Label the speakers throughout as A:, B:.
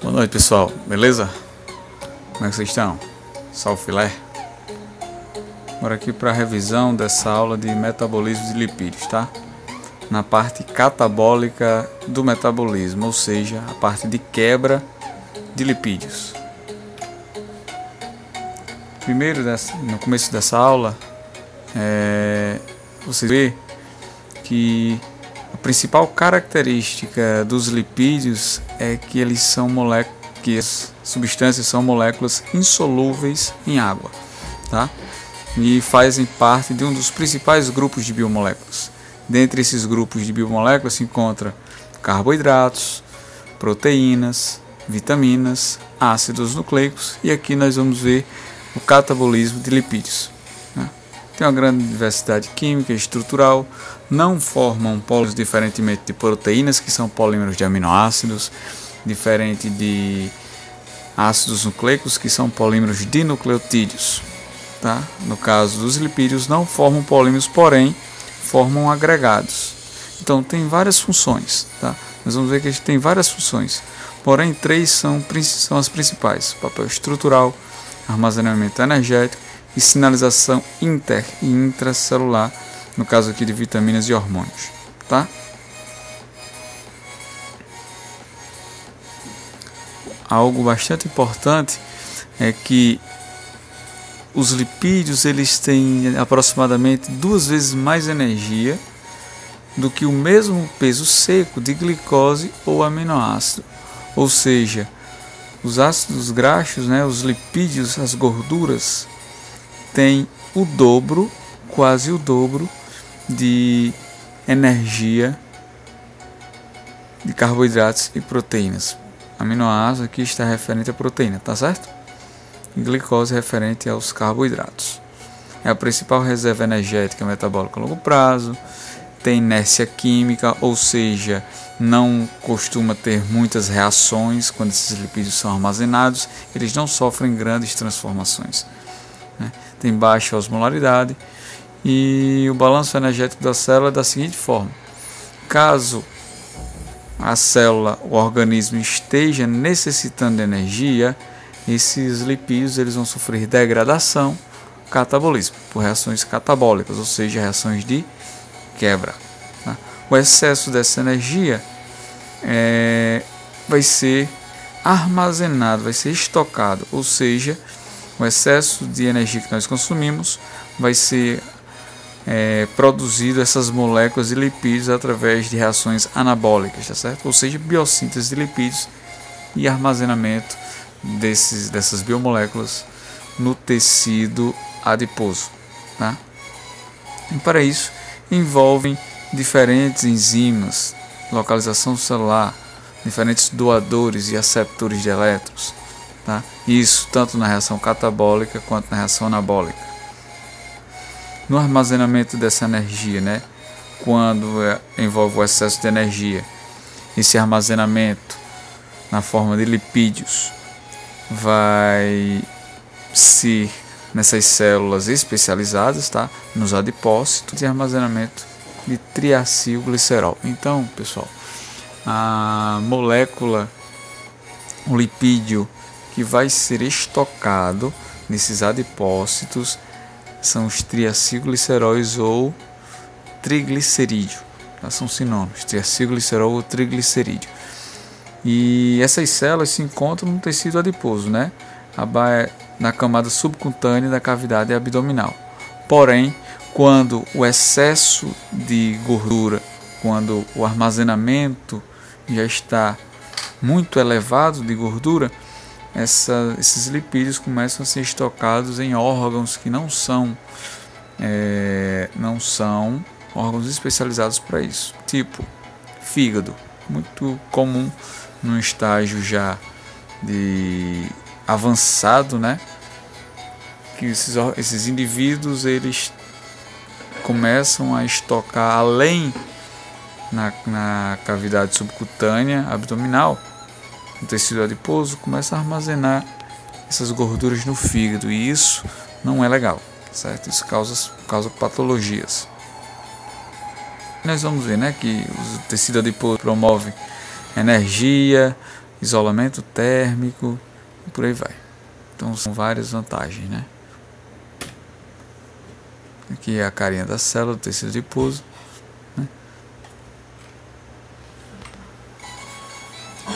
A: Boa noite, pessoal, beleza? Como é que vocês estão? Salve filé! Bora aqui para a revisão dessa aula de metabolismo de lipídios, tá? Na parte catabólica do metabolismo, ou seja, a parte de quebra de lipídios. Primeiro, no começo dessa aula, você vê que a principal característica dos lipídios é que eles são que as substâncias são moléculas insolúveis em água, tá? E fazem parte de um dos principais grupos de biomoléculas. Dentre esses grupos de biomoléculas se encontra carboidratos, proteínas, vitaminas, ácidos nucleicos, e aqui nós vamos ver o catabolismo de lipídios. Tem uma grande diversidade química e estrutural, não formam polos diferentemente de proteínas, que são polímeros de aminoácidos, diferente de ácidos nucleicos, que são polímeros de nucleotídeos. Tá? No caso dos lipídios, não formam polímeros, porém formam agregados. Então tem várias funções. Tá? Nós vamos ver que a gente tem várias funções, porém três são as principais: papel estrutural, armazenamento energético e sinalização inter e intracelular, no caso aqui de vitaminas e hormônios, tá? Algo bastante importante é que os lipídios eles têm aproximadamente 2 vezes mais energia do que o mesmo peso seco de glicose ou aminoácido, ou seja, os ácidos graxos, os lipídios, as gorduras, tem o dobro, quase o dobro de energia de carboidratos e proteínas. Aminoácido aqui está referente à proteína, tá certo? E glicose referente aos carboidratos. É a principal reserva energética metabólica a longo prazo, tem inércia química, ou seja, não costuma ter muitas reações quando esses lipídios são armazenados, eles não sofrem grandes transformações. Tem baixa osmolaridade e o balanço energético da célula é da seguinte forma: caso a célula, o organismo esteja necessitando de energia, esses lipídios eles vão sofrer degradação, catabolismo, por reações catabólicas, ou seja, reações de quebra. Tá? O excesso dessa energia vai ser armazenado, vai ser estocado, ou seja, o excesso de energia que nós consumimos vai ser produzido essas moléculas de lipídios através de reações anabólicas, tá certo? Ou seja, biossíntese de lipídios e armazenamento dessas biomoléculas no tecido adiposo. Tá? E para isso envolvem diferentes enzimas, localização celular, diferentes doadores e aceptores de elétrons. Tá? Isso tanto na reação catabólica quanto na reação anabólica. No armazenamento dessa energia, quando envolve o excesso de energia, esse armazenamento na forma de lipídios vai ser nessas células especializadas, tá? Nos adipócitos, de armazenamento de triacilglicerol. Então, pessoal, a molécula, o lipídio que vai ser estocado nesses adipócitos são os triacilgliceróis ou triglicerídeo, tá? São sinônimos, triacilglicerol ou triglicerídeo. E essas células se encontram no tecido adiposo, na camada subcutânea da cavidade abdominal. Porém, quando o excesso de gordura, quando o armazenamento já está muito elevado de gordura, esses lipídios começam a ser estocados em órgãos que não são órgãos especializados para isso, tipo fígado, muito comum num estágio já de avançado, que esses indivíduos eles começam a estocar além na cavidade subcutânea abdominal, no tecido adiposo, começa a armazenar essas gorduras no fígado, e isso não é legal, certo? Isso causa patologias. Nós vamos ver, que o tecido adiposo promove energia, isolamento térmico e por aí vai. Então são várias vantagens, né? Aqui é a carinha da célula do tecido adiposo, né?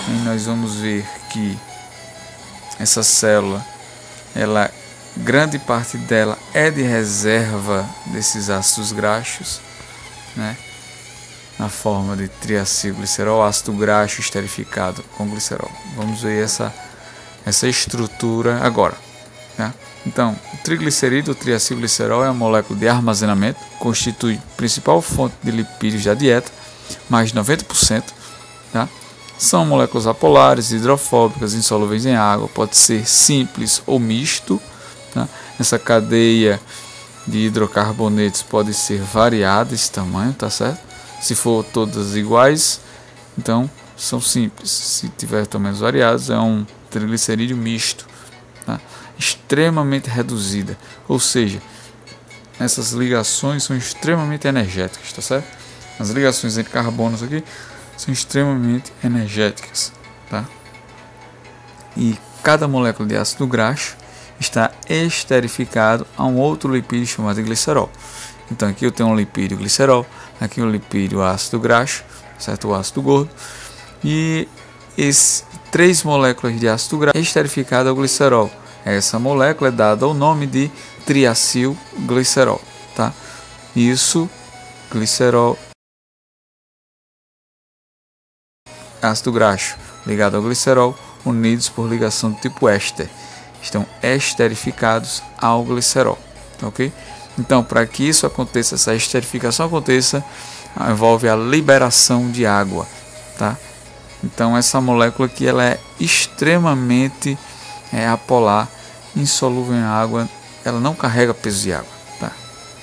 A: E nós vamos ver que essa célula, grande parte dela é de reserva desses ácidos graxos, né? Na forma de triacilglicerol, ácido graxo esterificado com glicerol. Vamos ver essa estrutura agora, tá? Então, o triglicerídeo, o triacilglicerol, é uma molécula de armazenamento, constitui a principal fonte de lipídios da dieta, mais de 90%, tá? São moléculas apolares, hidrofóbicas, insolúveis em água, pode ser simples ou misto, tá? Essa cadeia de hidrocarbonetos pode ser variada esse tamanho, tá certo? Se for todas iguais, então são simples. Se tiver tamanhos variados, é um triglicerídeo misto, tá? Extremamente reduzida, ou seja, essas ligações são extremamente energéticas, tá certo? As ligações entre carbonos aqui são extremamente energéticas, tá? E cada molécula de ácido graxo está esterificado a um outro lipídio chamado glicerol. Então aqui eu tenho um lipídio glicerol, aqui um lipídio ácido graxo, certo? O ácido gordo, e esses 3 moléculas de ácido graxo esterificado ao glicerol. Essa molécula é dada o nome de triacilglicerol, tá? Isso, glicerol, ácido graxo ligado ao glicerol, unidos por ligação do tipo éster, estão esterificados ao glicerol, ok? Então, para que isso aconteça, essa esterificação aconteça, envolve a liberação de água, tá? Então, essa molécula aqui ela é extremamente apolar, insolúvel em água, ela não carrega peso de água, tá?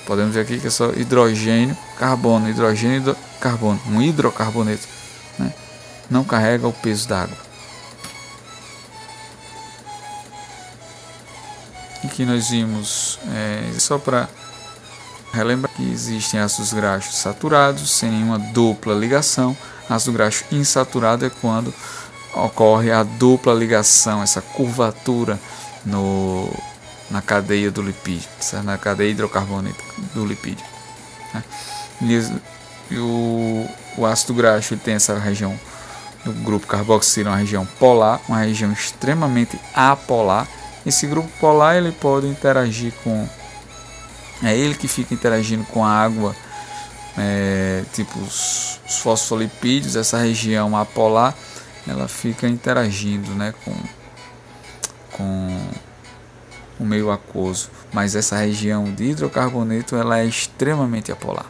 A: Podemos ver aqui que é só hidrogênio, carbono, hidrogênio e carbono, um hidrocarboneto, né? Não carrega o peso da água. Aqui nós vimos, só para relembrar, que existem ácidos graxos saturados sem nenhuma dupla ligação. Ácido graxo insaturado é quando ocorre a dupla ligação, essa curvatura na cadeia do lipídio, certo? Na cadeia hidrocarbonética do lipídio, né? E o ácido graxo ele tem essa região do grupo carboxilo, uma região polar, uma região extremamente apolar. Esse grupo polar ele pode interagir com, é ele que fica interagindo com a água, tipo os fosfolipídios. Essa região apolar ela fica interagindo, né, com o meio aquoso, mas essa região de hidrocarboneto ela é extremamente apolar,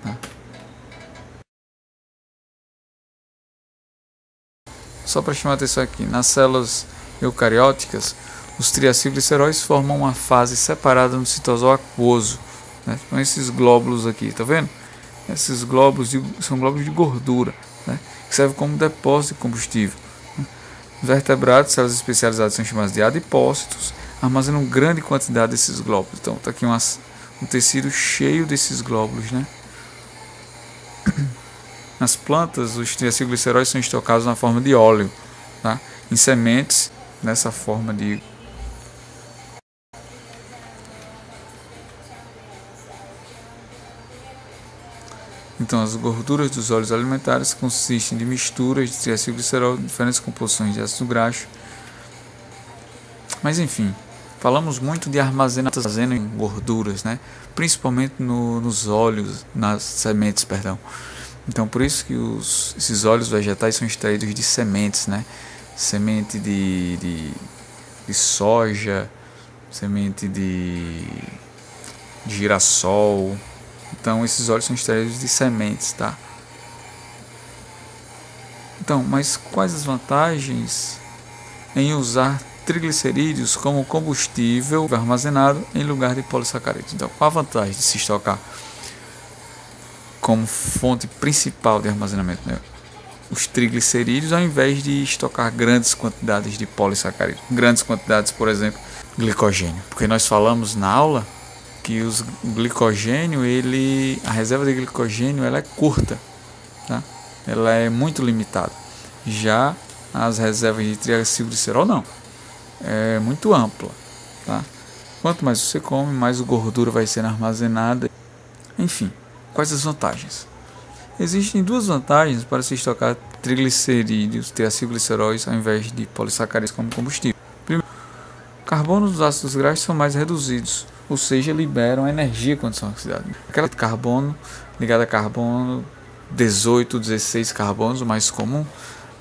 A: né? Só para chamar a atenção aqui, nas células eucarióticas, os triacilgliceróis formam uma fase separada no citosol aquoso, né? Então esses glóbulos aqui, tá vendo? Esses glóbulos são glóbulos de gordura, né? Que servem como depósito de combustível, né? Vertebrados, células especializadas são chamadas de adipócitos, armazenam grande quantidade desses glóbulos. Então está aqui um tecido cheio desses glóbulos, né? Nas plantas, os triacilgliceróis são estocados na forma de óleo, tá? Em sementes, nessa forma de Então, as gorduras dos óleos alimentares consistem de misturas de triacilglicerol, diferentes composições de ácido graxo. Mas enfim, falamos muito de armazenamento em gorduras, né? Principalmente nos óleos, nas sementes, perdão. Então, por isso que esses óleos vegetais são extraídos de sementes, né? Semente de soja, semente de girassol. Então, esses óleos são extraídos de sementes, tá? Então, mas quais as vantagens em usar triglicerídeos como combustível armazenado em lugar de polissacarídeos? Então, qual a vantagem de se estocar como fonte principal de armazenamento, né? Os triglicerídeos, ao invés de estocar grandes quantidades de polissacarídeos, grandes quantidades, por exemplo, glicogênio, porque nós falamos na aula que o glicogênio, a reserva de glicogênio ela é curta, tá? Ela é muito limitada. Já as reservas de triacilglicerol? Não. É muito ampla, tá? Quanto mais você come, mais a gordura vai ser armazenada. Enfim, quais as vantagens? Existem duas vantagens para se estocar triglicerídeos, triacilgliceróis, ao invés de polissacarídeos como combustível. Primeiro, carbono dos ácidos graxos são mais reduzidos, ou seja, liberam energia quando são oxidados. Aquela de carbono ligada a carbono 18, 16 carbonos, o mais comum,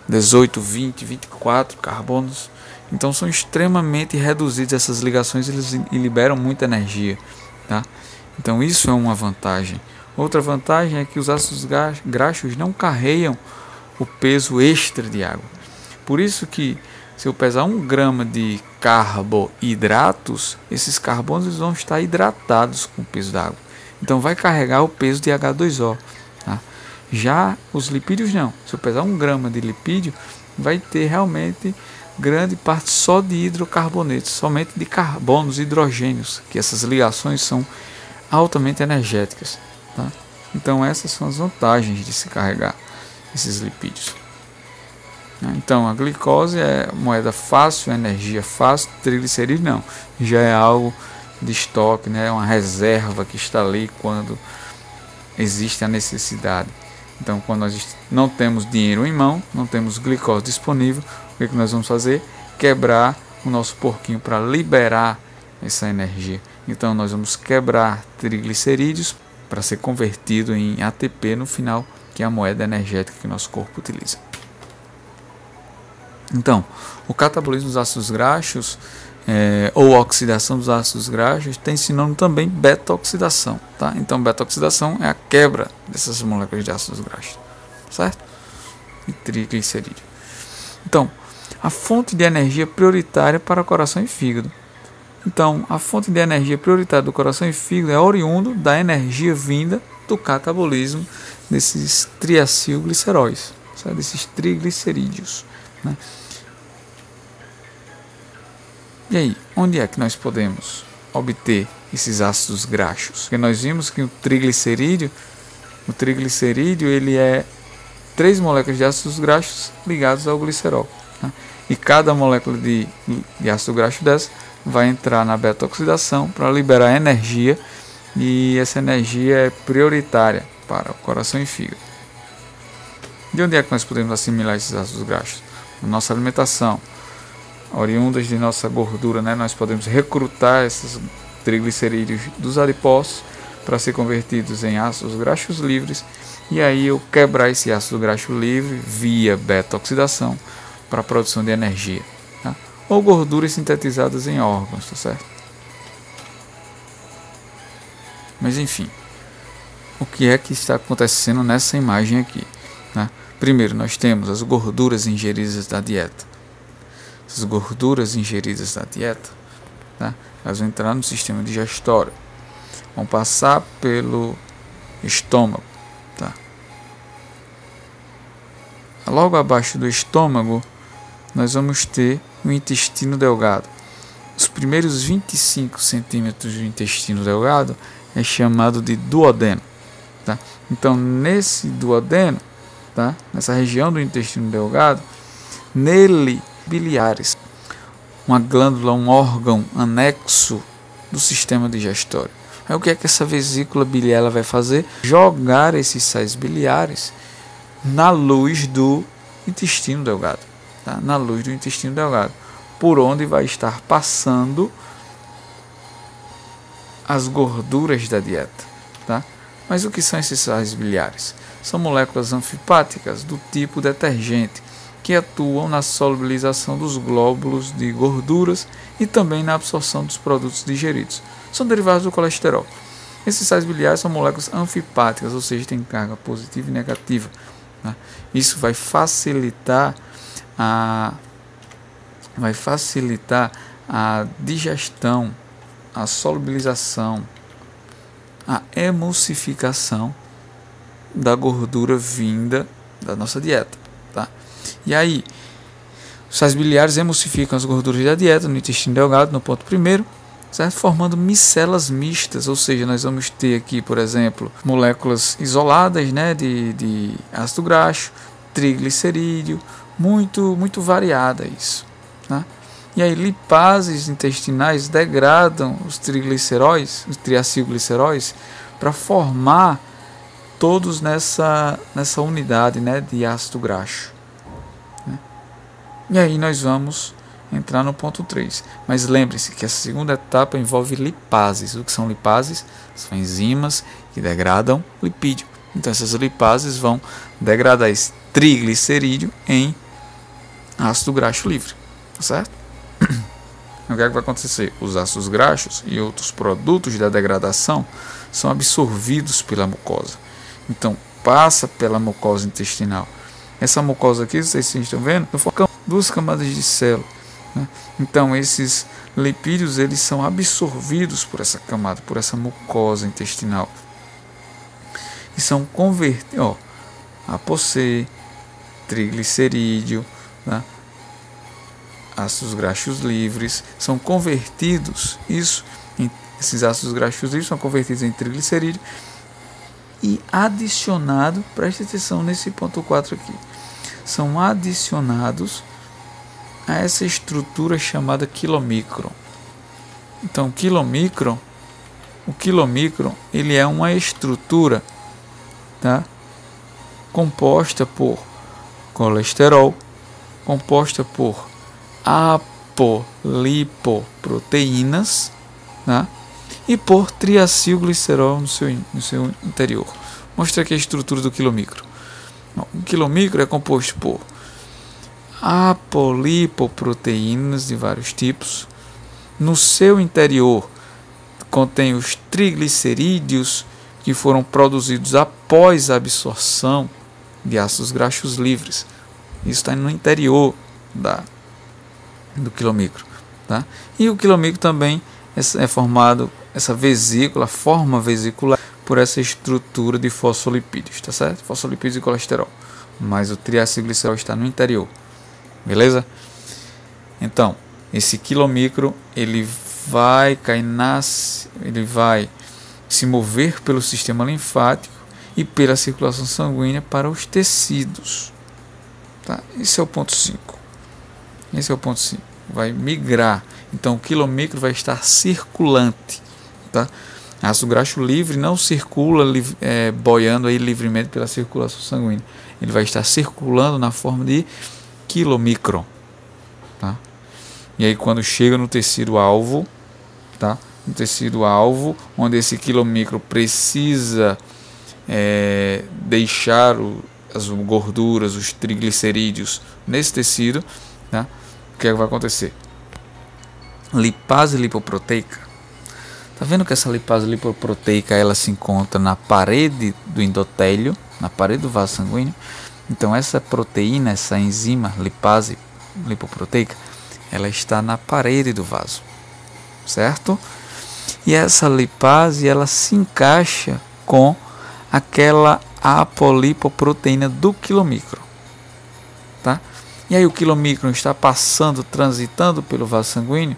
A: 18, 20, 24 carbonos. Então são extremamente reduzidas essas ligações e liberam muita energia, tá? Então isso é uma vantagem. Outra vantagem é que os ácidos graxos não carregam o peso extra de água. Por isso que se eu pesar 1 grama de carboidratos, esses carbonos vão estar hidratados com o peso da água. Então vai carregar o peso de H2O. Tá? Já os lipídios não. Se eu pesar 1 grama de lipídio, vai ter realmente grande parte só de hidrocarbonetos, somente de carbonos e hidrogênios, que essas ligações são altamente energéticas. Tá? Então essas são as vantagens de se carregar esses lipídios. Então a glicose é moeda fácil, energia fácil, triglicerídeo não, já é algo de estoque, né? É uma reserva que está ali quando existe a necessidade. Então quando nós não temos dinheiro em mão, não temos glicose disponível, o que nós vamos fazer? Quebrar o nosso porquinho para liberar essa energia. Então nós vamos quebrar triglicerídeos para ser convertido em ATP no final, que é a moeda energética que o nosso corpo utiliza. Então, o catabolismo dos ácidos graxos ou oxidação dos ácidos graxos tem sinônimo também beta-oxidação. Tá? Então, beta-oxidação é a quebra dessas moléculas de ácidos graxos, certo? E triglicerídeo. Então, a fonte de energia prioritária para o coração e fígado. Então, a fonte de energia prioritária do coração e fígado é oriundo da energia vinda do catabolismo desses triacilgliceróis, certo? Desses triglicerídeos. Né? E aí, onde é que nós podemos obter esses ácidos graxos? Porque nós vimos que o triglicerídeo ele é 3 moléculas de ácidos graxos ligados ao glicerol. Né? E cada molécula de ácido graxo dessa vai entrar na beta-oxidação para liberar energia, e essa energia é prioritária para o coração e fígado. De onde é que nós podemos assimilar esses ácidos graxos? Na nossa alimentação, oriundas de nossa gordura, né? Nós podemos recrutar esses triglicerídeos dos adipócitos para ser convertidos em ácidos graxos livres, e aí eu quebrar esse ácido graxo livre via beta-oxidação para a produção de energia. Tá? Ou gorduras sintetizadas em órgãos, tá certo? Mas enfim, o que é que está acontecendo nessa imagem aqui? Né? Primeiro, nós temos as gorduras ingeridas da dieta. Essas gorduras ingeridas da dieta, tá? Elas vão entrar no sistema digestório, vão passar pelo estômago. Tá? Logo abaixo do estômago, nós vamos ter o intestino delgado. Os primeiros 25 centímetros do intestino delgado é chamado de duodeno. Tá? Então, nesse duodeno, tá? Nessa região do intestino delgado, nele biliares, uma glândula, um órgão anexo do sistema digestório. Aí o que é que essa vesícula biliar ela vai fazer? Jogar esses sais biliares na luz do intestino delgado, tá? Na luz do intestino delgado, por onde vai estar passando as gorduras da dieta, tá? Mas o que são esses sais biliares? São moléculas anfipáticas do tipo detergente, que atuam na solubilização dos glóbulos de gorduras e também na absorção dos produtos digeridos. São derivados do colesterol. Esses sais biliares são moléculas anfipáticas, ou seja, têm carga positiva e negativa. Né? Isso vai facilitar a digestão, a solubilização, a emulsificação da gordura vinda da nossa dieta. Tá? E aí, os sais biliares emulsificam as gorduras da dieta no intestino delgado, no ponto primeiro, certo? Formando micelas mistas, ou seja, nós vamos ter aqui, por exemplo, moléculas isoladas, né, de ácido graxo, triglicerídeo, muito variada isso, né? E aí lipases intestinais degradam os trigliceróis, os triacilgliceróis, para formar todos nessa unidade, né, de ácido graxo, né? E aí nós vamos entrar no ponto 3. Mas lembre-se que essa segunda etapa envolve lipases. O que são lipases? São enzimas que degradam lipídio. Então essas lipases vão degradar esse triglicerídeo em ácido graxo livre, tá certo? O que é que vai acontecer? Os ácidos graxos e outros produtos da degradação são absorvidos pela mucosa. Então passa pela mucosa intestinal. Essa mucosa aqui, vocês estão vendo, formam duas camadas de célula, né? Então esses lipídios eles são absorvidos por essa camada, por essa mucosa intestinal, e são convertidos, ApoC, triglicerídeo, né? Ácidos graxos livres são convertidos, esses ácidos graxos livres são convertidos em triglicerídeo e adicionados, preste atenção nesse ponto 4 aqui, são adicionados a essa estrutura chamada quilomicron. Então o quilomicron ele é uma estrutura, tá, composta por colesterol, composta por apolipoproteínas, tá, e por triacilglicerol no seu interior. Mostra aqui a estrutura do quilomicron. O quilomicron é composto por apolipoproteínas de vários tipos. No seu interior contém os triglicerídeos que foram produzidos após a absorção de ácidos graxos livres. Isso está no interior do quilomicron, tá? E o quilomicron também é formado, essa vesícula, forma vesicular, por essa estrutura de fosfolipídios, tá certo? Fosfolipídios e colesterol. Mas o triacilglicerol está no interior, beleza? Então, esse quilomicron ele vai se mover pelo sistema linfático e pela circulação sanguínea para os tecidos, tá? Esse é o ponto 5. Vai migrar. Então o quilomicron vai estar circulante, tá? Ácido graxo livre não circula boiando aí livremente pela circulação sanguínea. Ele vai estar circulando na forma de quilomicron, tá? E aí quando chega no tecido alvo, tá? No tecido alvo, onde esse quilomicron precisa deixar as gorduras, os triglicerídeos nesse tecido, tá? O que vai acontecer? Lipase lipoproteica. Tá vendo que essa lipase lipoproteica ela se encontra na parede do endotélio, na parede do vaso sanguíneo? Então essa proteína, essa enzima lipase lipoproteica, ela está na parede do vaso, certo? E essa lipase ela se encaixa com aquela apolipoproteína do quilomicron, tá? E aí o quilomicron está transitando pelo vaso sanguíneo.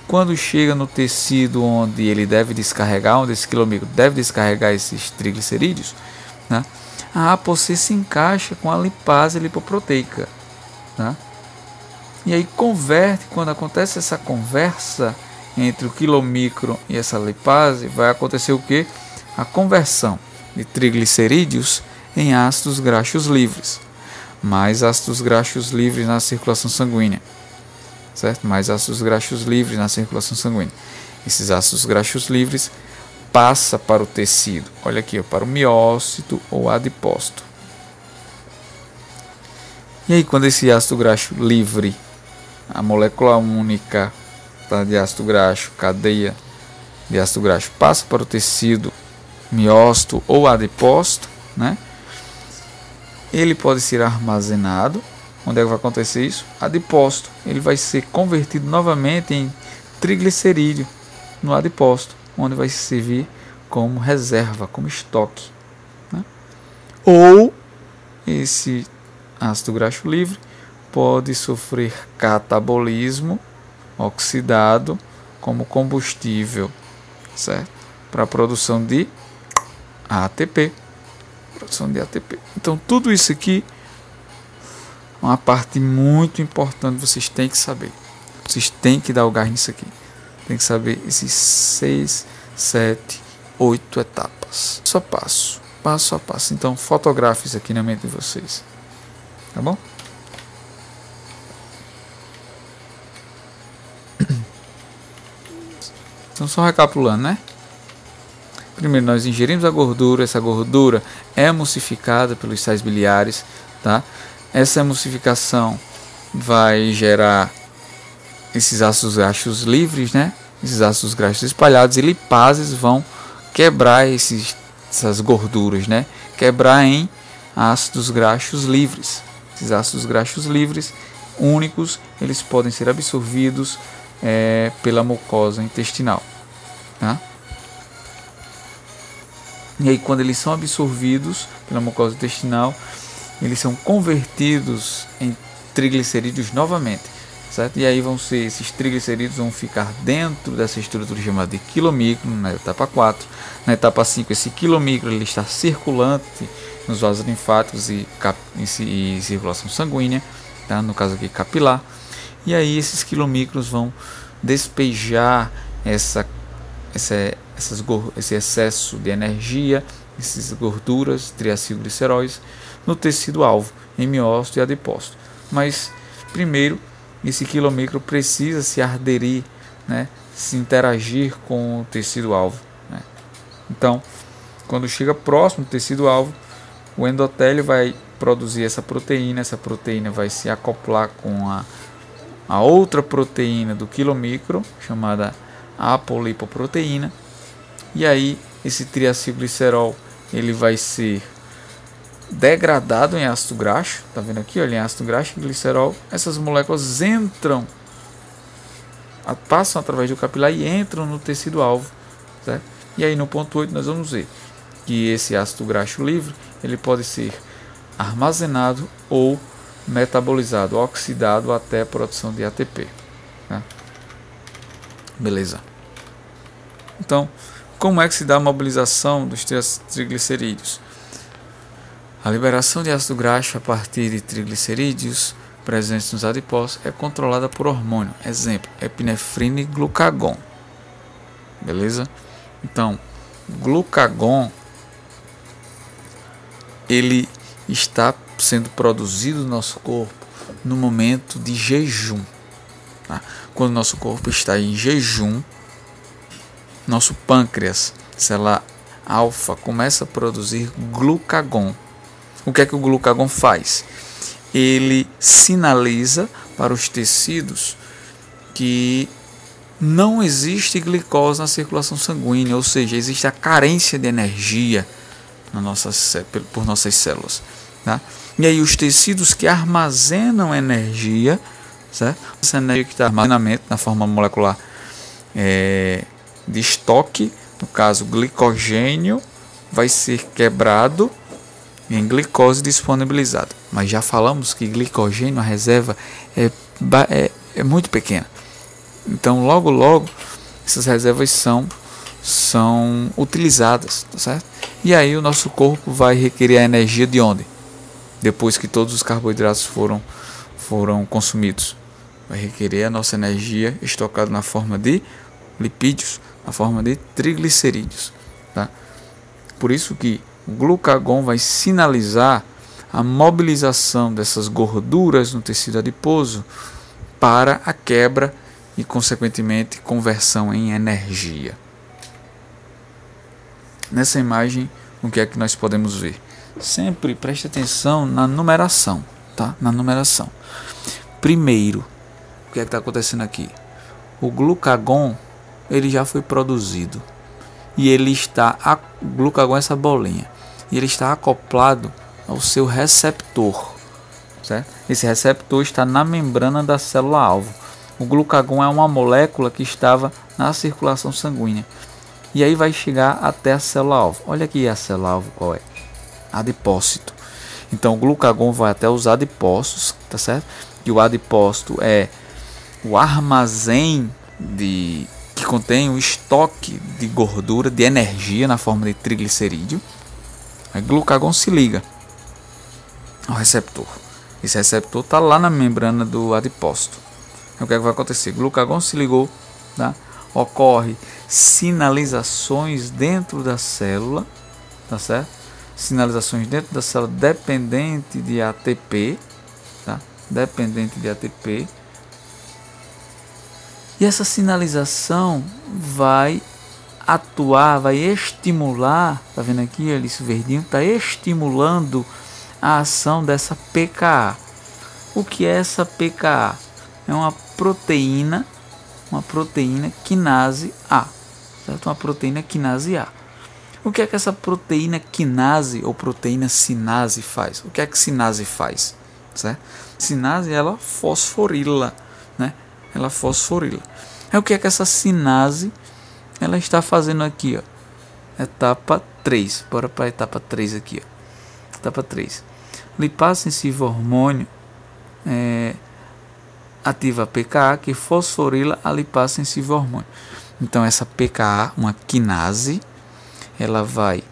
A: Quando chega no tecido onde ele deve descarregar, onde esse quilomicron deve descarregar esses triglicerídeos, né? A ApoC se encaixa com a lipase lipoproteica, tá? E aí quando acontece essa conversa entre o quilomicron e essa lipase, vai acontecer o que? A conversão de triglicerídeos em ácidos graxos livres. Mais ácidos graxos livres na circulação sanguínea, certo? Mais ácidos graxos livres na circulação sanguínea. Esses ácidos graxos livres passam para o tecido, olha aqui, para o miócito ou adipócito. E aí quando esse ácido graxo livre, a molécula única, tá, de ácido graxo, cadeia de ácido graxo, passa para o tecido miócito ou adipócito, né? Ele pode ser armazenado. Onde é que vai acontecer isso? Adipócito. Ele vai ser convertido novamente em triglicerídeo no adipócito, onde vai servir como reserva, como estoque, né? Ou esse ácido graxo livre pode sofrer catabolismo oxidado como combustível, certo? Para a produção de ATP. Então tudo isso aqui uma parte muito importante, vocês têm que saber. Vocês têm que dar o gás nisso aqui. Tem que saber esses 6, 7, 8 etapas. Só passo a passo. Então, fotografe isso aqui na mente de vocês. Tá bom? Então, só recapitulando, né? Primeiro, nós ingerimos a gordura. Essa gordura é emulsificada pelos sais biliares, tá? Essa emulsificação vai gerar esses ácidos graxos livres, né? Esses ácidos graxos espalhados, e lipases vão quebrar essas gorduras, né? Quebrar em ácidos graxos livres. Esses ácidos graxos livres únicos, eles podem ser absorvidos pela mucosa intestinal, tá? E aí, quando eles são absorvidos pela mucosa intestinal, eles são convertidos em triglicerídeos novamente, certo? E aí esses triglicerídeos vão ficar dentro dessa estrutura chamada de quilomicro na etapa 4. Na etapa 5, esse quilomicro ele está circulante nos vasos linfáticos e circulação sanguínea, tá? No caso aqui capilar. E aí esses quilomicros vão despejar esse excesso de energia, essas gorduras, triacilgliceróis, no tecido alvo, em miócito e adipócito. Mas primeiro esse quilomicro precisa se aderir, né, se interagir com o tecido alvo, né? Então, quando chega próximo do tecido alvo, o endotélio vai produzir essa proteína vai se acoplar com a outra proteína do quilomicro, chamada apolipoproteína, e aí esse triacilglicerol ele vai ser degradado em ácido graxo, tá vendo aqui, olha, em ácido graxo e glicerol. Essas moléculas passam através do capilar e entram no tecido alvo, certo? E aí no ponto 8 nós vamos ver que esse ácido graxo livre ele pode ser armazenado ou metabolizado, oxidado até a produção de ATP, tá? Beleza. Então, como é que se dá a mobilização dos triglicerídeos? A liberação de ácido graxo a partir de triglicerídeos presentes nos adipócitos é controlada por hormônio. Exemplo, epinefrina e glucagon. Beleza? Então, glucagon ele está sendo produzido no nosso corpo no momento de jejum, tá? Quando nosso corpo está em jejum, nosso pâncreas, célula alfa, começa a produzir glucagon. O que é que o glucagon faz? Ele sinaliza para os tecidos que não existe glicose na circulação sanguínea, ou seja, existe a carência de energia por nossas células, tá? E aí os tecidos que armazenam energia, certo? Essa energia que está armazenamento na forma molecular de estoque, no caso glicogênio, vai ser quebrado em glicose disponibilizada. Mas já falamos que glicogênio, a reserva é muito pequena. Então logo essas reservas são utilizadas, tá certo? E aí o nosso corpo vai requerer a energia de onde? Depois que todos os carboidratos foram consumidos, vai requerer a nossa energia estocada na forma de lipídios, na forma de triglicerídeos, tá? Por isso que o glucagon vai sinalizar a mobilização dessas gorduras no tecido adiposo para a quebra e, consequentemente, conversão em energia. Nessa imagem, o que é que nós podemos ver? Sempre preste atenção na numeração, tá? Na numeração. Primeiro, o que é que está acontecendo aqui? O glucagon ele já foi produzido e ele está, o glucagon é essa bolinha, e ele está acoplado ao seu receptor, certo? Esse receptor está na membrana da célula-alvo. O glucagon é uma molécula que estava na circulação sanguínea e aí vai chegar até a célula-alvo. Olha aqui a célula-alvo, qual é? Adipócito. Então o glucagon vai até os adipócitos, tá certo? E o adipócito é o armazém que contém o estoque de gordura, de energia na forma de triglicerídeo. Aí glucagon se liga ao receptor. Esse receptor está lá na membrana do adipócito. O que é que vai acontecer? O glucagon se ligou, tá? Ocorre sinalizações dentro da célula, tá certo? Sinalizações dentro da célula dependente de ATP, tá? Dependente de ATP. E essa sinalização vai atuar, vai estimular, tá vendo aqui, esse verdinho, tá estimulando a ação dessa PKA. O que é essa PKA? É uma proteína quinase A, certo? Uma proteína quinase A. O que é que essa proteína quinase ou proteína sinase faz? O que é que sinase faz? Certo? Sinase, ela fosforila, né? Ela fosforila. É o que é que essa sinase ela está fazendo aqui, ó. Etapa 3. Bora para a etapa 3 aqui, ó. Etapa 3. Lipase sensível ao hormônio ativa a PKA que fosforila a lipase sensível ao hormônio. Então essa PKA, uma quinase, ela vai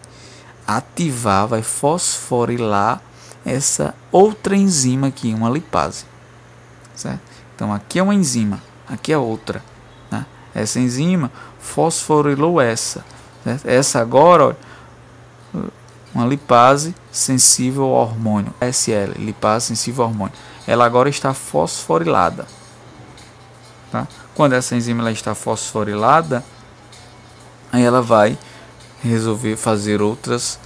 A: ativar, vai fosforilar essa outra enzima aqui, uma lipase, certo? Então aqui é uma enzima, aqui é outra, né? Essa enzima fosforilou essa, certo? Essa agora, olha, uma lipase sensível ao hormônio, SL, lipase sensível ao hormônio. Ela agora está fosforilada, tá? Quando essa enzima ela está fosforilada, aí ela vai resolver fazer outras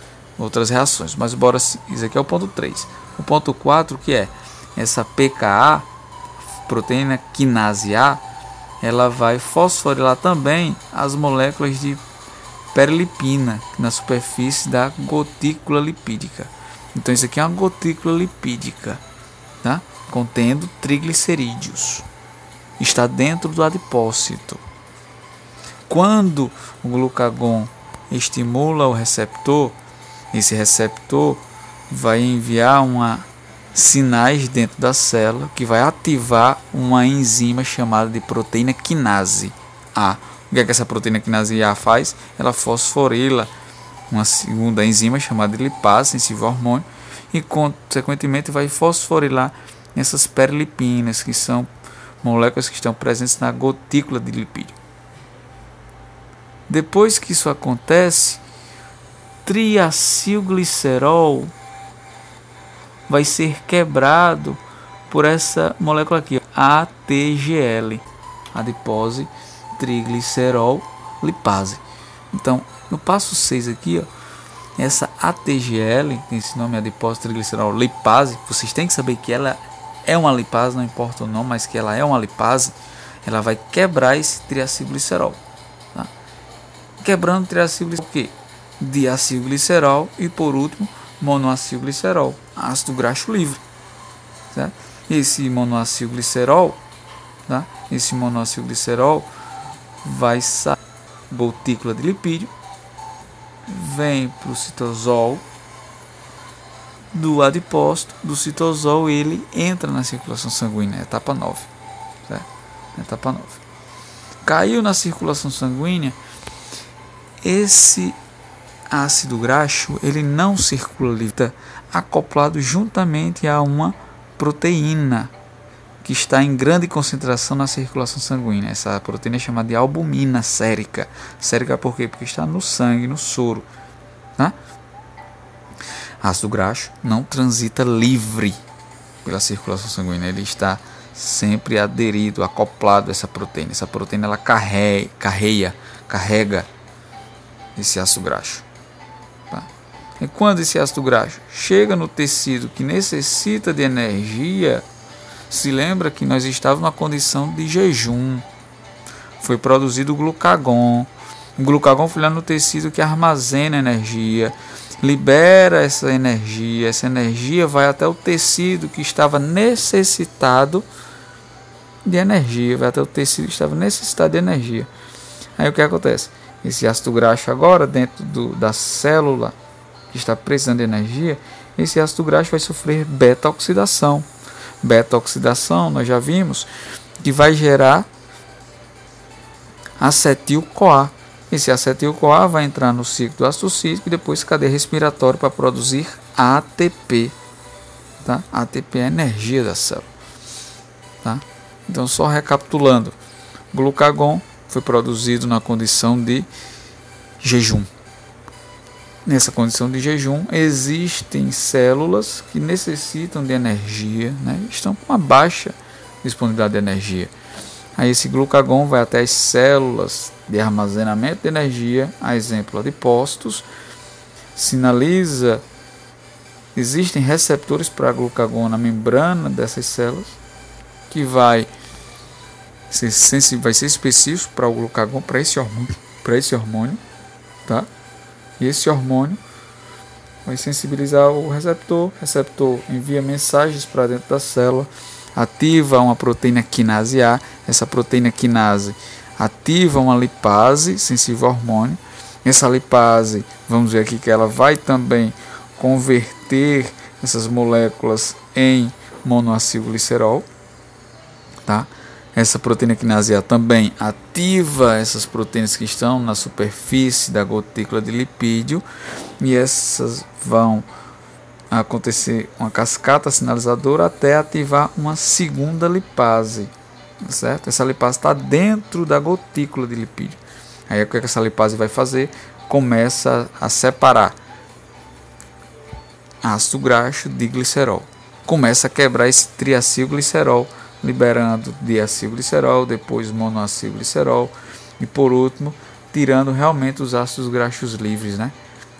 A: reações. Mas bora, isso aqui é o ponto 3. O ponto 4, que é essa PKA, proteína quinase A, ela vai fosforilar também as moléculas de perilipina na superfície da gotícula lipídica. Então isso aqui é uma gotícula lipídica, tá? Contendo triglicerídeos. Está dentro do adipócito. Quando o glucagon estimula o receptor, esse receptor vai enviar sinais dentro da célula que vai ativar uma enzima chamada de proteína quinase A. O que é que essa proteína quinase A faz? Ela fosforila uma segunda enzima chamada de lipase sensível ao hormônio e consequentemente vai fosforilar essas perilipinas, que são moléculas que estão presentes na gotícula de lipídio. Depois que isso acontece, triacilglicerol vai ser quebrado por essa molécula aqui, ATGL, adipose triglicerol lipase. Então, no passo 6 aqui, ó, essa ATGL, tem esse nome, adipose triglicerol lipase, vocês têm que saber que ela é uma lipase, não importa o nome, mas que ela é uma lipase, ela vai quebrar esse triacilglicerol. Tá? Quebrando triacilglicerol, o quê? Diacilglicerol e, por último, monoacilglicerol, ácido graxo livre. Certo? Esse monoacilglicerol, tá? Esse monoacilglicerol vai sair da gotícula de lipídio, vem para o citosol do adipócito, do citosol ele entra na circulação sanguínea, etapa 9. Certo? Etapa 9. Caiu na circulação sanguínea, esse ácido graxo ele não circula livre, está acoplado juntamente a uma proteína que está em grande concentração na circulação sanguínea. Essa proteína é chamada de albumina sérica. Sérica por quê? Porque está no sangue, no soro. Tá? Ácido graxo não transita livre pela circulação sanguínea. Ele está sempre aderido, acoplado a essa proteína. Essa proteína ela carrega esse ácido graxo. Tá? E quando esse ácido graxo chega no tecido que necessita de energia, se lembra que nós estávamos numa condição de jejum. Foi produzido o glucagon. O glucagon foi lá no tecido que armazena energia, libera essa energia vai até o tecido que estava necessitado de energia, vai até o tecido que estava necessitado de energia. Aí o que acontece? Esse ácido graxo agora, dentro da célula que está precisando de energia, esse ácido graxo vai sofrer beta-oxidação. Beta-oxidação, nós já vimos, que vai gerar acetil-CoA. Esse acetil-CoA vai entrar no ciclo do ácido cítrico e depois cadeia respiratória para produzir ATP. tá? ATP é a energia da célula, tá? Então, só recapitulando, glucagon foi produzido na condição de jejum. Nessa condição de jejum, existem células que necessitam de energia, né? Estão com uma baixa disponibilidade de energia. Aí esse glucagon vai até as células de armazenamento de energia, a exemplo de adipócitos, sinaliza, existem receptores para glucagon na membrana dessas células, que vai ser específico para o glucagon, para esse hormônio, tá? E esse hormônio vai sensibilizar o receptor envia mensagens para dentro da célula, ativa uma proteína quinase A, essa proteína quinase ativa uma lipase sensível ao hormônio, essa lipase, vamos ver aqui que ela vai também converter essas moléculas em monoacilglicerol, tá? Essa proteína quinase A também ativa essas proteínas que estão na superfície da gotícula de lipídio, e essas vão acontecer uma cascata sinalizadora até ativar uma segunda lipase, certo? Essa lipase está dentro da gotícula de lipídio. Aí o que essa lipase vai fazer? Começa a separar ácido graxo de glicerol. Começa a quebrar esse triacilglicerol, liberando diacilglicerol, depois monoacilglicerol e por último tirando realmente os ácidos graxos livres, né?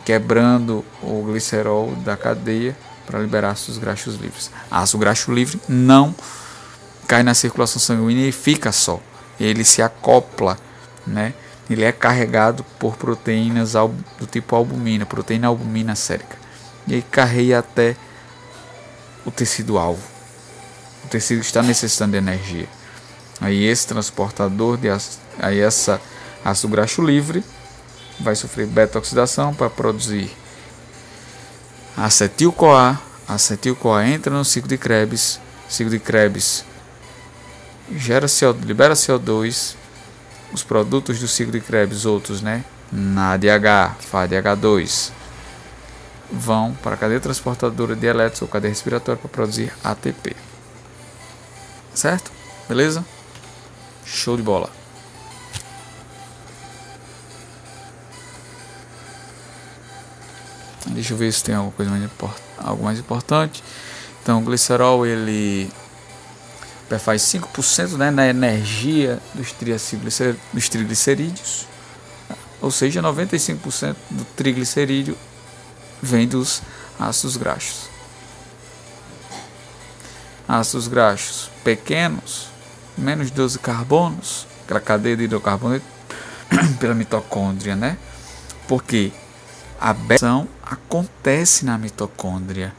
A: Quebrando o glicerol da cadeia para liberar ácidos graxos livres. Ácido graxo livre não cai na circulação sanguínea e fica só. Ele se acopla, né? Ele é carregado por proteínas do tipo albumina, proteína albumina sérica. E aí carrega até o tecido alvo. O tecido está necessitando de energia. Aí esse transportador de ácido graxo livre vai sofrer beta-oxidação para produzir acetil-CoA. Acetil-CoA entra no ciclo de Krebs. Ciclo de Krebs libera CO2. Os produtos do ciclo de Krebs, outros, né? NADH, FADH2, vão para a cadeia transportadora de elétrons ou cadeia respiratória para produzir ATP. Certo? Beleza? Show de bola. Deixa eu ver se tem alguma coisa algo mais importante. Então, o glicerol ele faz 5%, né, na energia dos triglicerídeos, ou seja, 95% do triglicerídeo vem dos ácidos graxos. Ácidos graxos pequenos, menos 12 carbonos, aquela cadeia de hidrocarbono pela mitocôndria, né? Porque a beta-oxidação acontece na mitocôndria.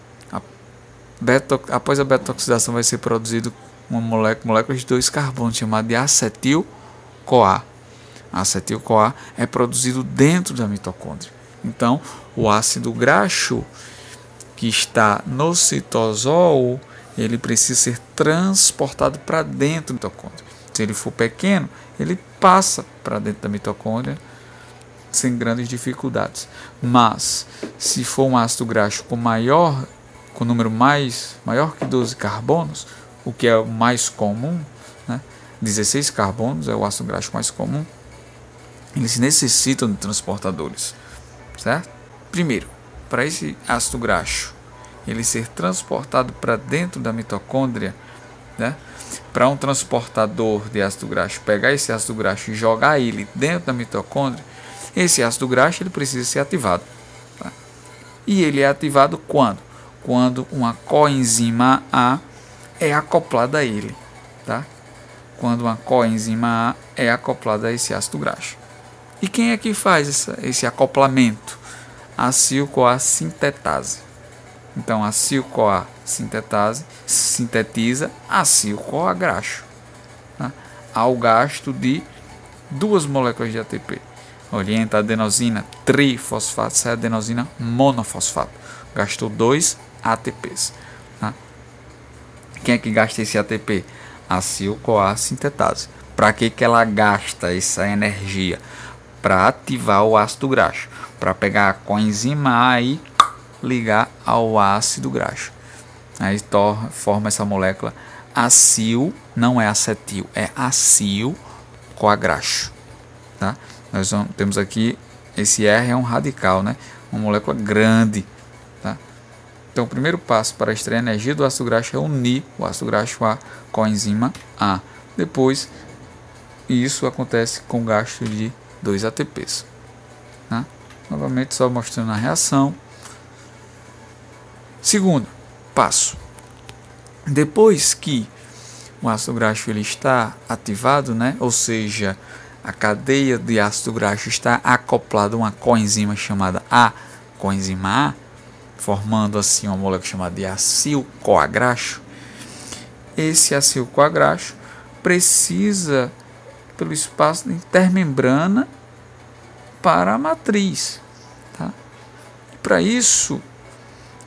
A: Após a beta-oxidação vai ser produzido uma molécula de 2 carbonos chamada de acetil-CoA. Acetil-CoA é produzido dentro da mitocôndria. Então, o ácido graxo que está no citosol, ele precisa ser transportado para dentro da mitocôndria. Se ele for pequeno, ele passa para dentro da mitocôndria sem grandes dificuldades. Mas, se for um ácido graxo com número maior que 12 carbonos, o que é o mais comum, né? 16 carbonos é o ácido graxo mais comum, eles necessitam de transportadores, certo? Primeiro, para esse ácido graxo ele ser transportado para dentro da mitocôndria, né? Para um transportador de ácido graxo pegar esse ácido graxo e jogar ele dentro da mitocôndria, esse ácido graxo ele precisa ser ativado, tá? E ele é ativado quando? Quando uma coenzima A é acoplada a ele, tá? Quando uma coenzima A é acoplada a esse ácido graxo. E quem é que faz esse acoplamento? A acil-CoA sintetase. Então, a acil-CoA sintetase sintetiza acil-CoA graxo, tá? Ao gasto de 2 moléculas de ATP. Orienta a adenosina trifosfato, sai a adenosina monofosfato. Gastou 2 ATPs. Tá? Quem é que gasta esse ATP? Acil-CoA sintetase. Para que ela gasta essa energia? Para ativar o ácido graxo. Para pegar a coenzima A e ligar ao ácido graxo. Aí forma essa molécula acil, não é acetil, é acil coagraxo, tá? Nós temos aqui, esse R é um radical, né? Uma molécula grande, tá? Então o primeiro passo para extrair energia do ácido graxo é unir o ácido graxo à coenzima A. Depois, isso acontece com gasto de 2 ATPs, tá? Novamente só mostrando a reação. Segundo passo, depois que o ácido graxo ele está ativado, né? Ou seja, a cadeia de ácido graxo está acoplada a uma coenzima chamada A, coenzima A, formando assim uma molécula chamada de acil-coagraxo. Esse acil-coagraxo precisa pelo espaço de intermembrana para a matriz, tá? Para isso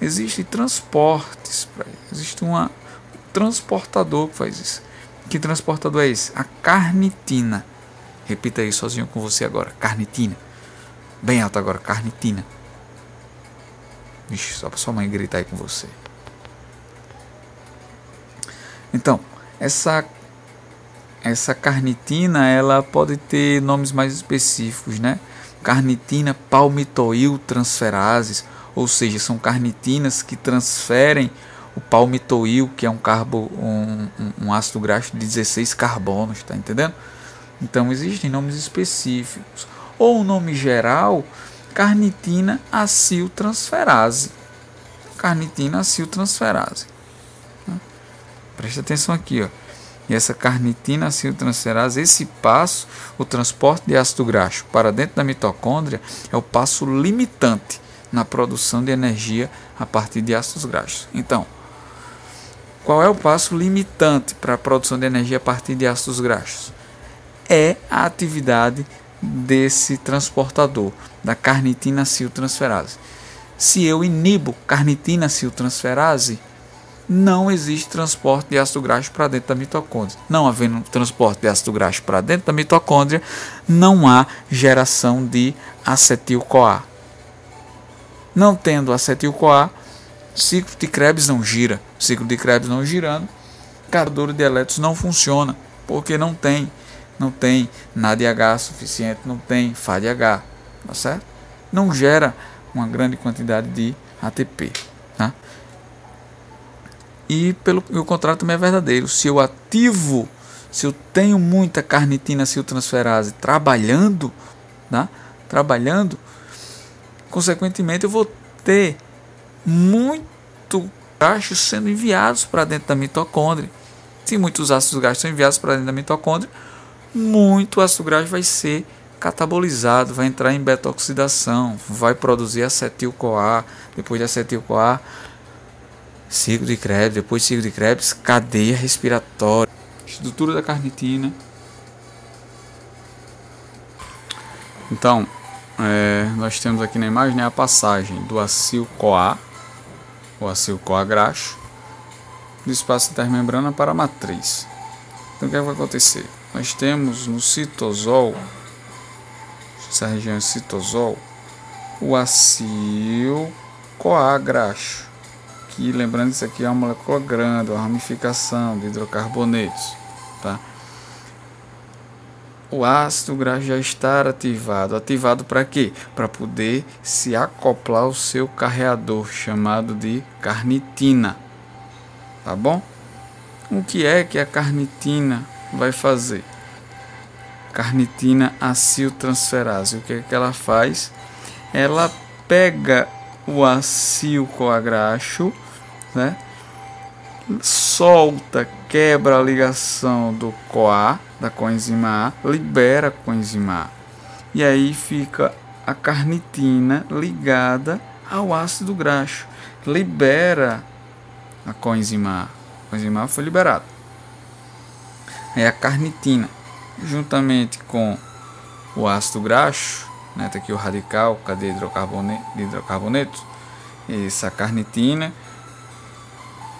A: existem transportes, existe um transportador que faz isso. Que transportador é esse? A carnitina. Repita aí sozinho com você agora, carnitina. Bem alto agora, carnitina. Vixe, só para sua mãe gritar aí com você. Então, essa carnitina, ela pode ter nomes mais específicos, né? Carnitina palmitoil transferases, ou seja, são carnitinas que transferem o palmitoil, que é um ácido graxo de 16 carbonos, tá entendendo? Então existem nomes específicos. Ou o nome geral, carnitina aciltransferase. Carnitina aciltransferase. Presta atenção aqui, ó. E essa carnitina aciltransferase, esse passo, o transporte de ácido graxo para dentro da mitocôndria, é o passo limitante na produção de energia a partir de ácidos graxos. Então, qual é o passo limitante para a produção de energia a partir de ácidos graxos? É a atividade desse transportador, da carnitina aciltransferase. Se eu inibo carnitina aciltransferase, não existe transporte de ácido graxo para dentro da mitocôndria. Não havendo transporte de ácido graxo para dentro da mitocôndria, não há geração de acetil-CoA. Não tendo acetil-CoA, o ciclo de Krebs não gira. O ciclo de Krebs não girando, o carregador de elétrons não funciona, porque não tem NADH suficiente, não tem FADH, tá certo? Não gera uma grande quantidade de ATP, tá? E o contrário também é verdadeiro. Se eu tenho muita carnitina aciltransferase trabalhando, tá? Consequentemente eu vou ter muito graxos sendo enviados para dentro da mitocôndria. Se muitos ácidos graxos são enviados para dentro da mitocôndria, muito ácido graxo vai ser catabolizado, vai entrar em beta-oxidação, vai produzir acetil-CoA, depois de acetil-CoA, ciclo de Krebs, depois ciclo de Krebs, cadeia respiratória. Estrutura da carnitina. Então, nós temos aqui na imagem, né, a passagem do acil-CoA, o acil-CoA graxo, do espaço intermembrana para a matriz. Então, o que vai acontecer? Nós temos no citosol, essa região é citosol, o acil-CoA graxo, que, lembrando, isso aqui é uma molécula grande, uma ramificação de hidrocarbonetos, tá? O ácido graxo já está ativado para quê? Para poder se acoplar ao seu carreador, chamado de carnitina, tá bom? O que é que a carnitina vai fazer? Carnitina aciltransferase, o que é que ela faz? Ela pega o acil-CoA graxo, né? Solta, quebra a ligação do CoA, da coenzima A, libera a coenzima A. E aí fica a carnitina ligada ao ácido graxo. Libera a coenzima A. A coenzima A foi liberada. É a carnitina, juntamente com o ácido graxo, né? Tá aqui o radical, cadeia de hidrocarbonetos. Essa carnitina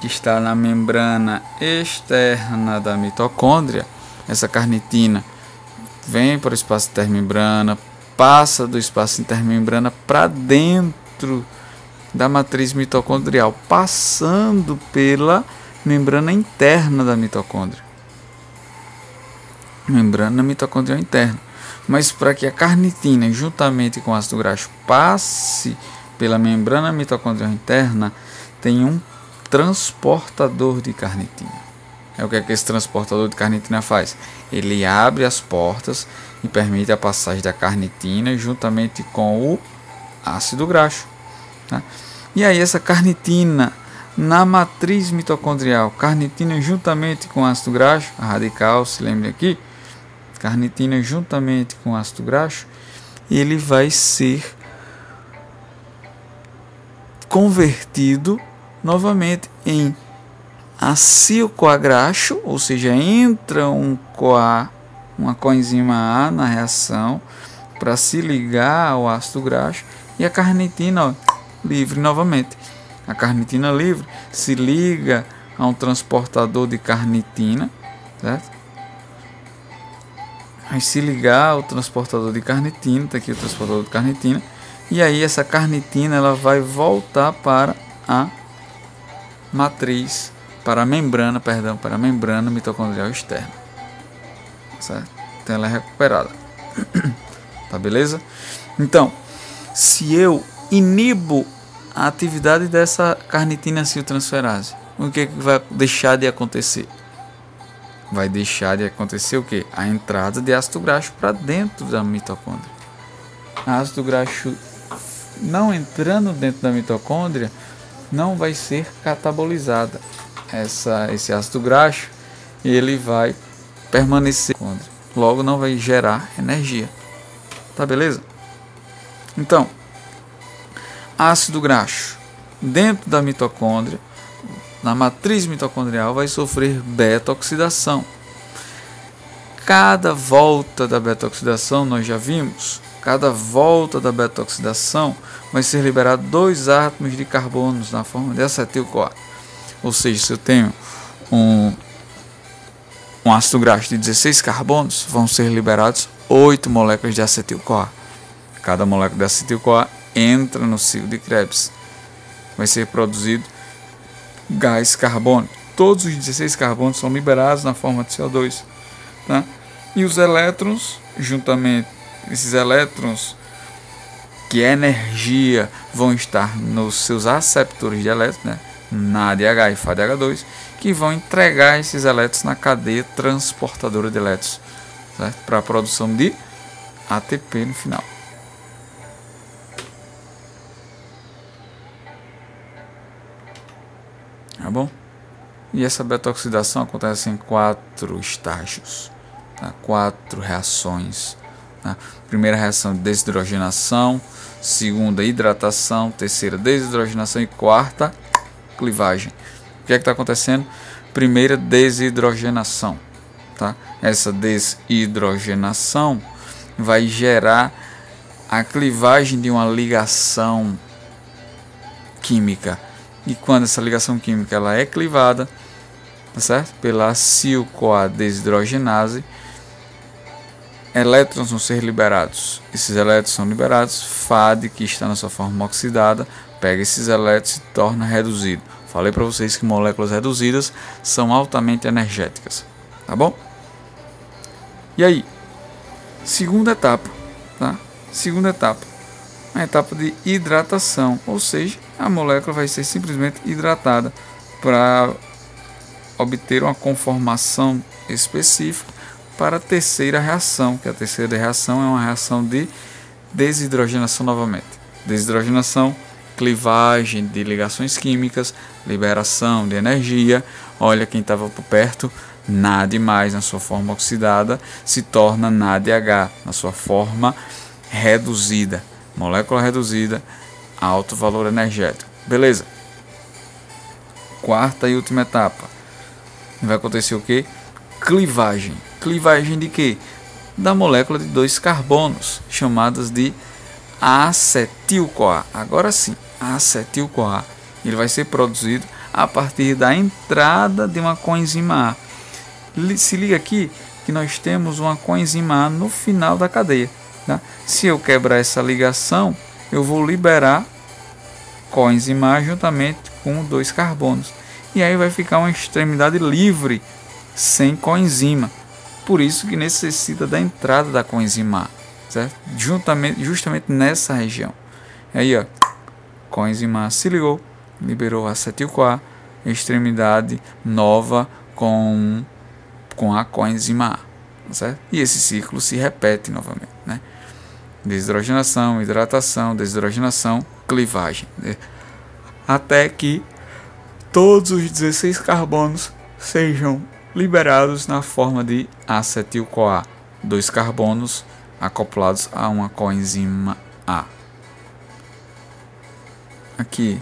A: que está na membrana externa da mitocôndria, essa carnitina vem para o espaço intermembrana, passa do espaço intermembrana para dentro da matriz mitocondrial, passando pela membrana interna da mitocôndria. Membrana mitocondrial interna. Mas para que a carnitina, juntamente com o ácido graxo, passe pela membrana mitocondrial interna, tem um transportador de carnitina. É o que esse transportador de carnitina faz? Ele abre as portas e permite a passagem da carnitina juntamente com o ácido graxo. Tá? E aí essa carnitina na matriz mitocondrial, carnitina juntamente com ácido graxo, a radical, se lembre aqui, carnitina juntamente com ácido graxo, ele vai ser convertido novamente em acil-CoA graxo, ou seja, entra uma coenzima A na reação para se ligar ao ácido graxo e a carnitina livre novamente. A carnitina livre se liga a um transportador de carnitina, certo? Vai se ligar ao transportador de carnitina, está aqui o transportador de carnitina, e aí essa carnitina ela vai voltar para a matriz, para a membrana mitocondrial externa, certo? Então ela é recuperada. Tá, beleza? Então, se eu inibo a atividade dessa carnitina aciltransferase, o que vai deixar de acontecer? Vai deixar de acontecer o que? A entrada de ácido graxo para dentro da mitocôndria. Ácido graxo não entrando dentro da mitocôndria, não vai ser catabolizada esse ácido graxo, e ele vai permanecer, logo não vai gerar energia. Tá, beleza? Então, ácido graxo dentro da mitocôndria, na matriz mitocondrial, vai sofrer beta-oxidação. Cada volta da beta-oxidação, nós já vimos, cada volta da beta-oxidação vai ser liberado 2 átomos de carbonos na forma de acetil-CoA. Ou seja, se eu tenho um ácido graxo de 16 carbonos, vão ser liberados 8 moléculas de acetil-CoA. Cada molécula de acetil-CoA entra no ciclo de Krebs. Vai ser produzido gás carbônico. Todos os 16 carbonos são liberados na forma de CO2. Tá? E os elétrons, juntamente, esses elétrons, que é energia, vão estar nos seus aceptores de elétrons, né? NADH e FADH2, que vão entregar esses elétrons na cadeia transportadora de elétrons, para a produção de ATP no final. Tá bom? E essa beta-oxidação acontece em 4 estágios, tá? 4 reações. Tá? Primeira reação, desidrogenação. Segunda, hidratação. Terceira, desidrogenação. E quarta, clivagem. O que é que está acontecendo? Primeira, desidrogenação. Tá? Essa desidrogenação vai gerar a clivagem de uma ligação química. E quando essa ligação química ela é clivada, tá certo? Pela acil-CoA desidrogenase, elétrons vão ser liberados. Esses elétrons são liberados, FAD, que está na sua forma oxidada, pega esses elétrons e torna reduzido. Falei para vocês que moléculas reduzidas são altamente energéticas, tá bom? E aí, segunda etapa, tá? Segunda etapa, a etapa de hidratação, ou seja, a molécula vai ser simplesmente hidratada para obter uma conformação específica para a terceira reação, que a terceira reação é uma reação de desidrogenação novamente. Desidrogenação, clivagem de ligações químicas, liberação de energia. Olha quem estava por perto, NAD+, na sua forma oxidada, se torna NADH, na sua forma reduzida. Molécula reduzida, alto valor energético. Beleza? Quarta e última etapa. Vai acontecer o que? Clivagem. Clivagem de quê? Da molécula de 2 carbonos, chamadas de acetil-CoA. Agora sim, acetil-CoA. Ele vai ser produzido a partir da entrada de uma coenzima A. Se liga aqui que nós temos uma coenzima A no final da cadeia. Tá? Se eu quebrar essa ligação, eu vou liberar coenzimar juntamente com 2 carbonos. E aí vai ficar uma extremidade livre, sem coenzima. Por isso que necessita da entrada da coenzima A, certo? Justamente nessa região. Aí, ó, coenzima A se ligou, liberou acetil-CoA, extremidade nova com a coenzima A, certo? E esse ciclo se repete novamente, né? Desidrogenação, hidratação, desidrogenação, clivagem, né? Até que todos os 16 carbonos sejam liberados na forma de acetil-CoA, 2 carbonos acoplados a uma coenzima A. Aqui,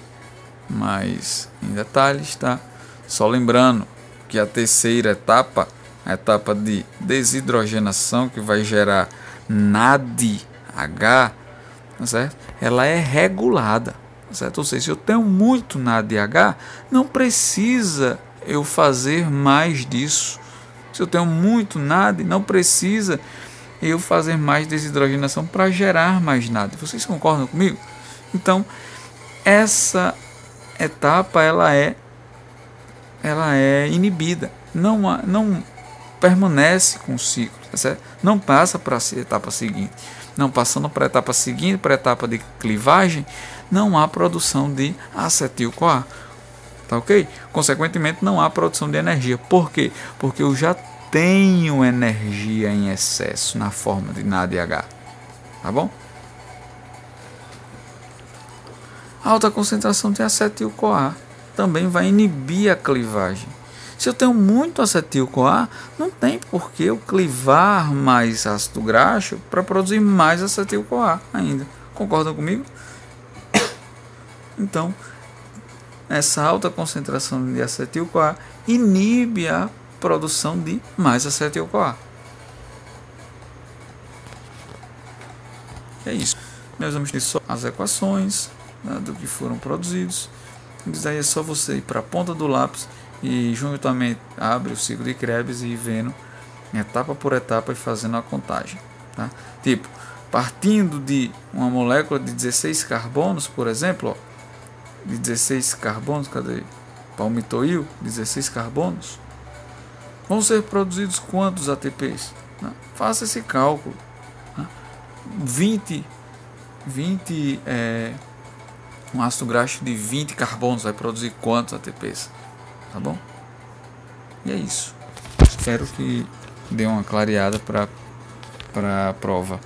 A: mais em detalhes, tá? Só lembrando que a terceira etapa, a etapa de desidrogenação, que vai gerar NADH, certo? Ela é regulada, certo? Ou seja, se eu tenho muito NADH, não precisa eu fazer mais disso. Se eu tenho muito NAD, não precisa eu fazer mais desidrogenação para gerar mais NAD. Vocês concordam comigo? Então, essa etapa ela é inibida, não permanece com o ciclo, tá certo? Não passa para a etapa seguinte. Não passando para a etapa seguinte, para a etapa de clivagem, não há produção de acetil-CoA, tá ok? Consequentemente, não há produção de energia. Por quê? Porque eu já tenho energia em excesso na forma de NADH, tá bom? A alta concentração de acetil-CoA também vai inibir a clivagem. Se eu tenho muito acetil-CoA, não tem por que eu clivar mais ácido graxo para produzir mais acetil-CoA ainda. Concordam comigo? Então, essa alta concentração de acetil-CoA inibe a produção de mais acetil-CoA. É isso. Nós vamos ter só as equações, né, do que foram produzidos. Isso aí é só você ir para a ponta do lápis e juntamente abre o ciclo de Krebs e ir vendo etapa por etapa e fazendo a contagem, tá? Tipo, partindo de uma molécula de 16 carbonos, por exemplo, ó, de 16 carbonos, cadê? Palmitoil, 16 carbonos, vão ser produzidos quantos ATPs? Né? Faça esse cálculo, né? 20 um ácido graxo de 20 carbonos vai produzir quantos ATPs? Tá bom? E é isso. Espero que dê uma clareada para a prova.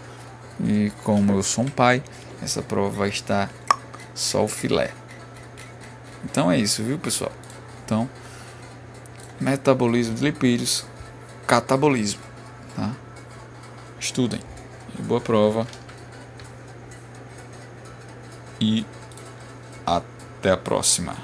A: E como eu sou um pai, essa prova vai estar só o filé. Então é isso, viu, pessoal? Então, metabolismo de lipídios, catabolismo, tá? Estudem. Boa prova. E até a próxima.